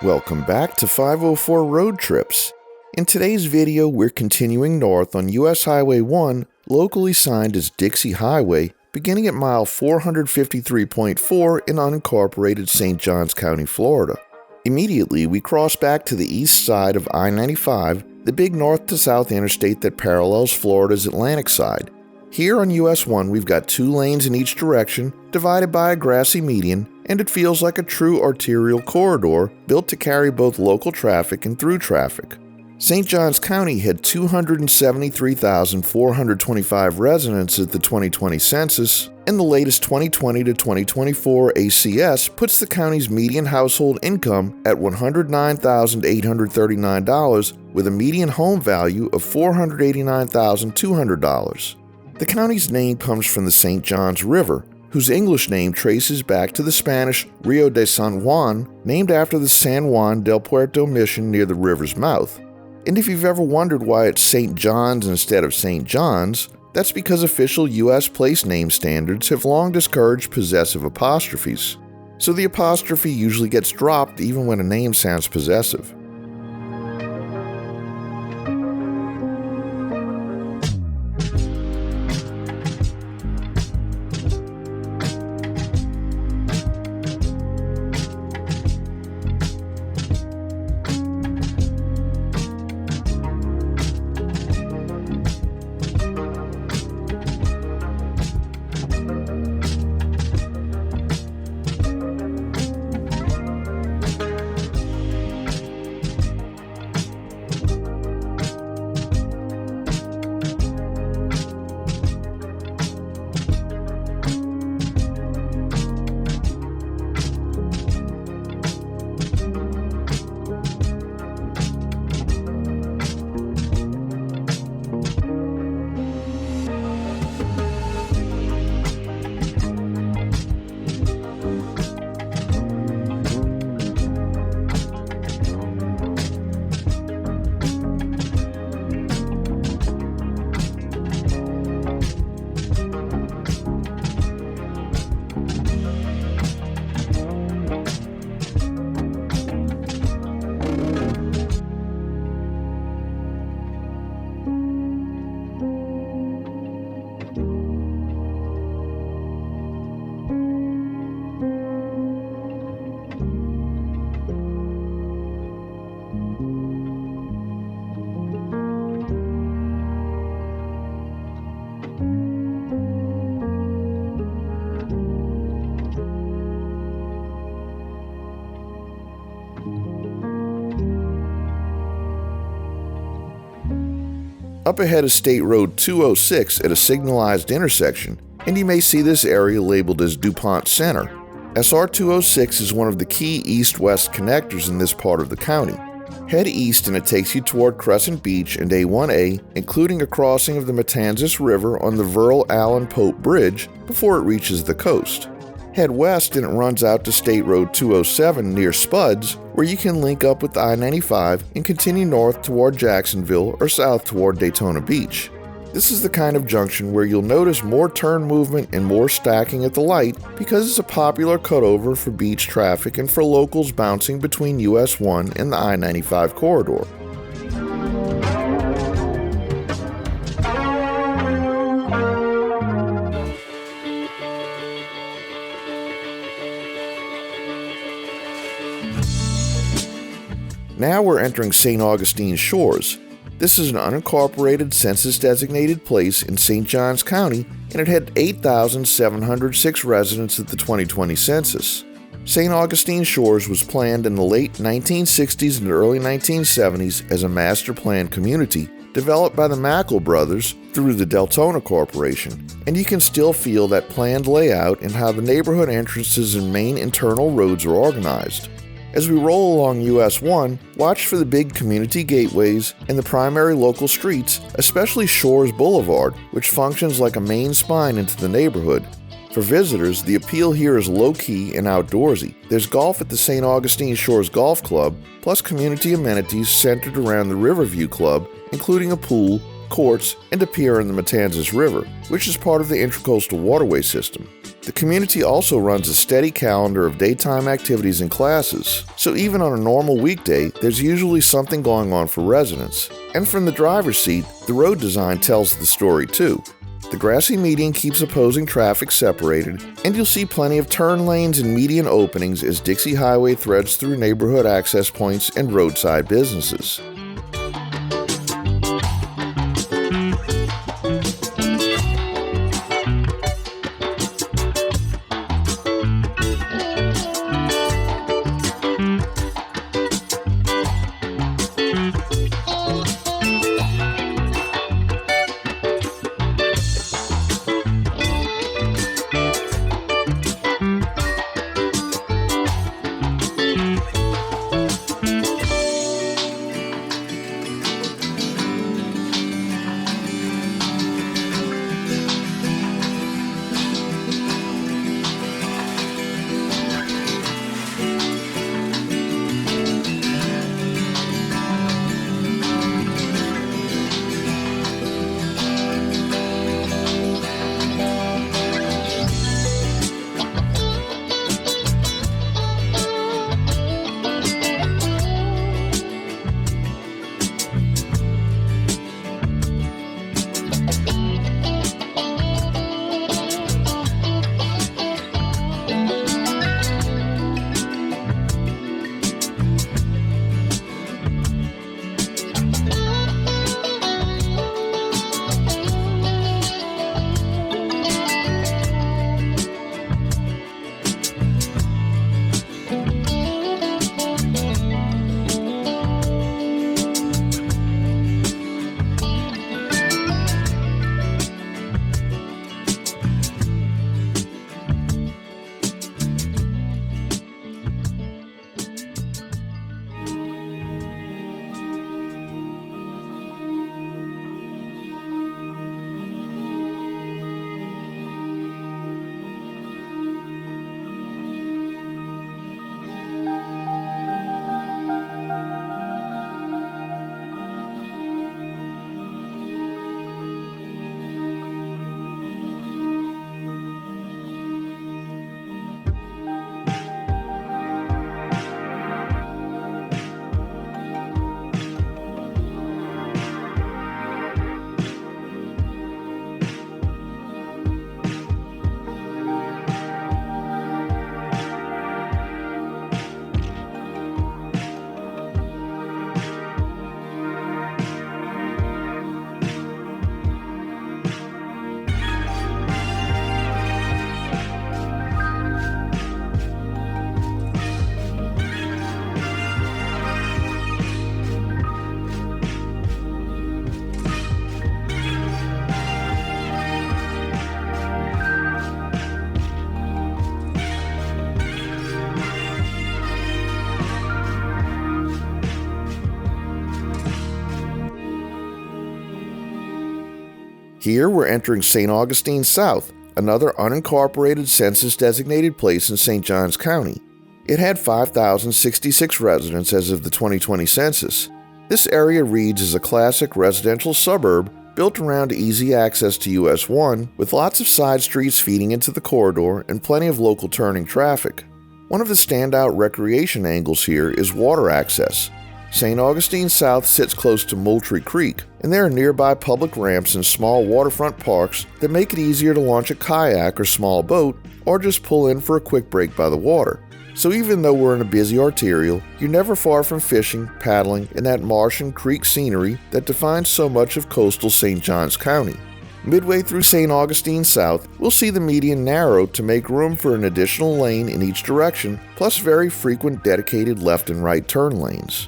Welcome back to 504 Road Trips. In today's video, we're continuing north on US Highway 1, locally signed as Dixie Highway, beginning at mile 453.4 in unincorporated St. Johns County, Florida. Immediately, we cross back to the east side of I-95, the big north-to-south interstate that parallels Florida's Atlantic side. Here on US-1, we've got 2 lanes in each direction, divided by a grassy median, and it feels like a true arterial corridor built to carry both local traffic and through traffic. St. Johns County had 273,425 residents at the 2020 census, and the latest 2020 to 2024 ACS puts the county's median household income at $109,839 with a median home value of $489,200. The county's name comes from the St. Johns River, whose English name traces back to the Spanish Rio de San Juan, named after the San Juan del Puerto mission near the river's mouth. And if you've ever wondered why it's St. John's instead of St. John's, that's because official U.S. place name standards have long discouraged possessive apostrophes. So the apostrophe usually gets dropped even when a name sounds possessive. Up ahead is State Road 206 at a signalized intersection, and you may see this area labeled as Dupont Center. SR 206 is one of the key east-west connectors in this part of the county. Head east and it takes you toward Crescent Beach and A1A, including a crossing of the Matanzas River on the Verl Allen Pope Bridge before it reaches the coast. Head west and it runs out to State Road 207 near Spuds, where you can link up with I-95 and continue north toward Jacksonville or south toward Daytona Beach. This is the kind of junction where you'll notice more turn movement and more stacking at the light because it's a popular cutover for beach traffic and for locals bouncing between US-1 and the I-95 corridor. Now we're entering St. Augustine Shores. This is an unincorporated census-designated place in St. Johns County, and it had 8,706 residents at the 2020 census. St. Augustine Shores was planned in the late 1960s and early 1970s as a master-planned community developed by the Mackle brothers through the Deltona Corporation, and you can still feel that planned layout in how the neighborhood entrances and main internal roads are organized. As we roll along US-1, watch for the big community gateways and the primary local streets, especially Shores Boulevard, which functions like a main spine into the neighborhood. For visitors, the appeal here is low-key and outdoorsy. There's golf at the St. Augustine Shores Golf Club, plus community amenities centered around the Riverview Club, including a pool, courts, and a pier in the Matanzas River, which is part of the Intracoastal Waterway system. The community also runs a steady calendar of daytime activities and classes, so even on a normal weekday, there's usually something going on for residents. And from the driver's seat, the road design tells the story too. The grassy median keeps opposing traffic separated, and you'll see plenty of turn lanes and median openings as Dixie Highway threads through neighborhood access points and roadside businesses. Here we're entering St. Augustine South, another unincorporated census-designated place in St. Johns County. It had 5,066 residents as of the 2020 census. This area reads as a classic residential suburb built around easy access to US-1 with lots of side streets feeding into the corridor and plenty of local turning traffic. One of the standout recreation angles here is water access. St. Augustine South sits close to Moultrie Creek, and there are nearby public ramps and small waterfront parks that make it easier to launch a kayak or small boat, or just pull in for a quick break by the water. So even though we're in a busy arterial, you're never far from fishing, paddling, and that marsh and creek scenery that defines so much of coastal St. Johns County. Midway through St. Augustine South, we'll see the median narrowed to make room for an additional lane in each direction, plus very frequent dedicated left and right turn lanes.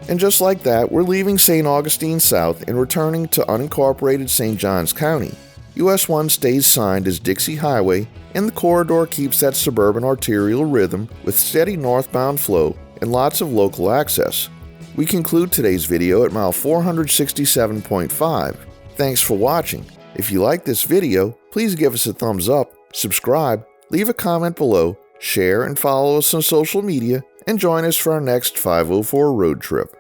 And just like that, we're leaving St. Augustine South and returning to unincorporated St. Johns County. US-1 stays signed as Dixie Highway, and the corridor keeps that suburban arterial rhythm with steady northbound flow and lots of local access. We conclude today's video at mile 467.5. Thanks for watching. If you like this video, please give us a thumbs up, subscribe, leave a comment below, share and follow us on social media, and join us for our next 504 road trip.